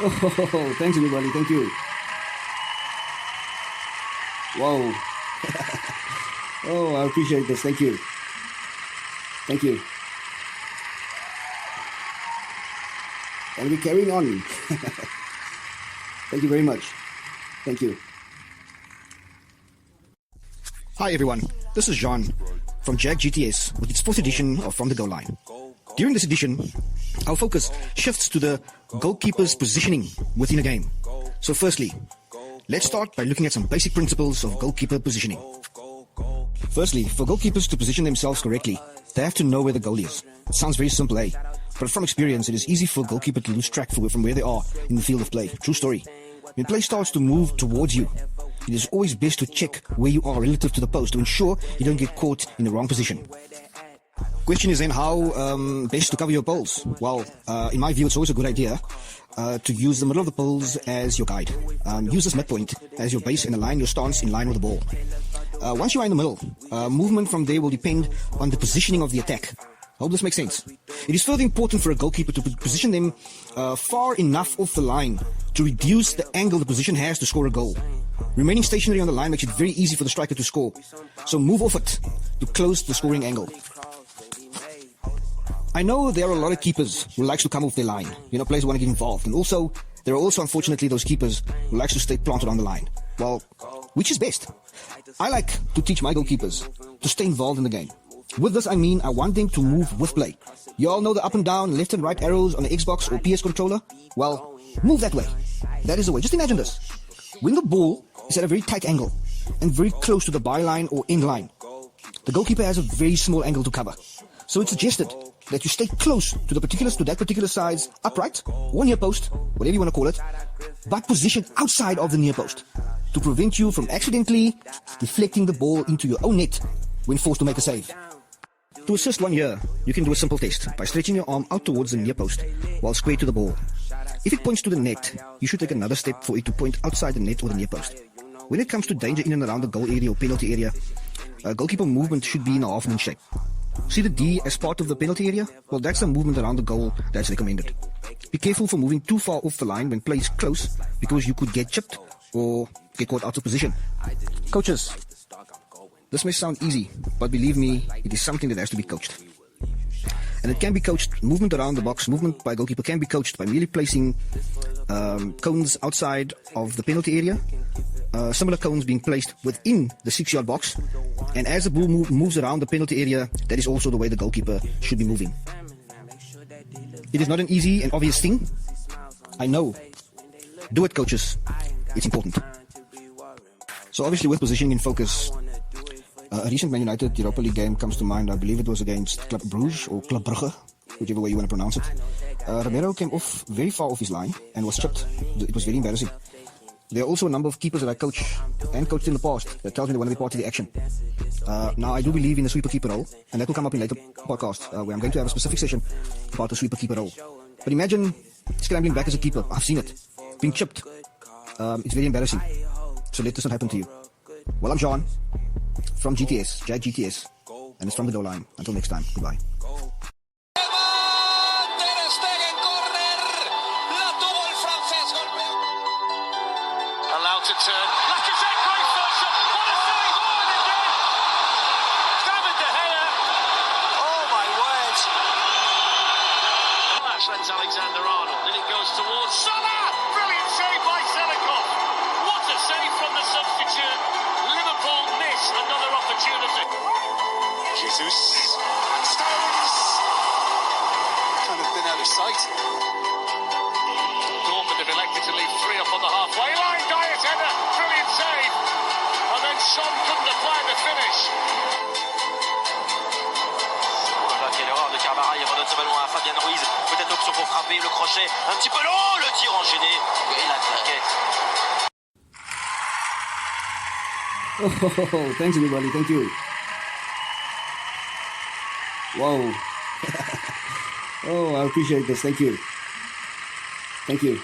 Oh, thanks everybody. Thank you. Wow. Oh, I appreciate this. Thank you. Thank you. And we're carrying on. Thank you very much. Thank you. Hi everyone, this is Jean from Jag GTS with its 4th edition of From the Goal Line. During this edition, our focus shifts to the goalkeeper's positioning within a game. So firstly, let's start by looking at some basic principles of goalkeeper positioning. Firstly, for goalkeepers to position themselves correctly, they have to know where the goal is. It sounds very simple, eh? But from experience, it is easy for a goalkeeper to lose track from where they are in the field of play. True story. When play starts to move towards you, it is always best to check where you are relative to the post to ensure you don't get caught in the wrong position. Question is then how best to cover your poles. Well, in my view, it's always a good idea to use the middle of the poles as your guide. Use this midpoint as your base and align your stance in line with the ball. Once you are in the middle, movement from there will depend on the positioning of the attack. I hope this makes sense. It is further important for a goalkeeper to position them far enough off the line to reduce the angle the position has to score a goal. Remaining stationary on the line makes it very easy for the striker to score. So move off it to close the scoring angle. I know there are a lot of keepers who likes to come off their line. Players who want to get involved. And also, there are also unfortunately those keepers who likes to stay planted on the line. Well, which is best? I like to teach my goalkeepers to stay involved in the game. With this I mean I want them to move with play. You all know the up and down, left and right arrows on the Xbox or PS controller? Well, move that way. That is the way. Just imagine this. When the ball is at a very tight angle and very close to the byline or end line, the goalkeeper has a very small angle to cover. So it's suggested that you stay close to that particular side's upright or near post, whatever you want to call it, but positioned outside of the near post to prevent you from accidentally deflecting the ball into your own net when forced to make a save. To assist one here, you can do a simple test by stretching your arm out towards the near post while square to the ball. If it points to the net, you should take another step for it to point outside the net or the near post. When it comes to danger in and around the goal area or penalty area, goalkeeper movement should be in a half-moon shape. See the D as part of the penalty area? Well, that's the movement around the goal that's recommended. Be careful for moving too far off the line when play is close, because you could get chipped or get caught out of position. Coaches, this may sound easy, but believe me, it is something that has to be coached. And it can be coached. Movement around the box, movement by goalkeeper can be coached by merely placing cones outside of the penalty area. Similar cones being placed within the 6-yard box. And as the ball moves around the penalty area, that is also the way the goalkeeper should be moving. It is not an easy and obvious thing. I know. Do it, coaches. It's important. So obviously with positioning in focus, a recent Man United Europa League game comes to mind. I believe it was against Club Bruges or Club Brugge, whichever way you want to pronounce it. Romero came off very far off his line and was chipped. It was very embarrassing. There are also a number of keepers that I coach and coached in the past that tells me they want to be part of the action. Now, I do believe in the sweeper keeper role, and that will come up in later podcasts where I'm going to have a specific session about the sweeper keeper role. But imagine scrambling back as a keeper. I've seen it. Being chipped. It's very embarrassing. So let this not happen to you. Well, I'm John from GTS, Jag GTS, and it's From the Goal Line. Until next time, goodbye. Allowed to turn. Lacazette, great first shot. What a save! Oh, and again! David De Gea. Oh, my word. That's Trent Alexander-Arnold. And it goes towards Salah. Brilliant save by Selikov. What a save from the substitute. Liverpool miss another opportunity. Jesus. And Stones. Kind of been out of sight. Dortmund have elected to leave 3 up on the halfway line. Dias header, brilliant save. And then Son couldn't apply the finish. Oh là là, quelle erreur de Camara, il redonne ce ballon à Fabien Ruiz. Peut-être option pour frapper, le crochet un petit peu long, le tir enchaîné et la claquette. Oh, thanks everybody. Thank you. Wow. Oh, I appreciate this. Thank you. Thank you.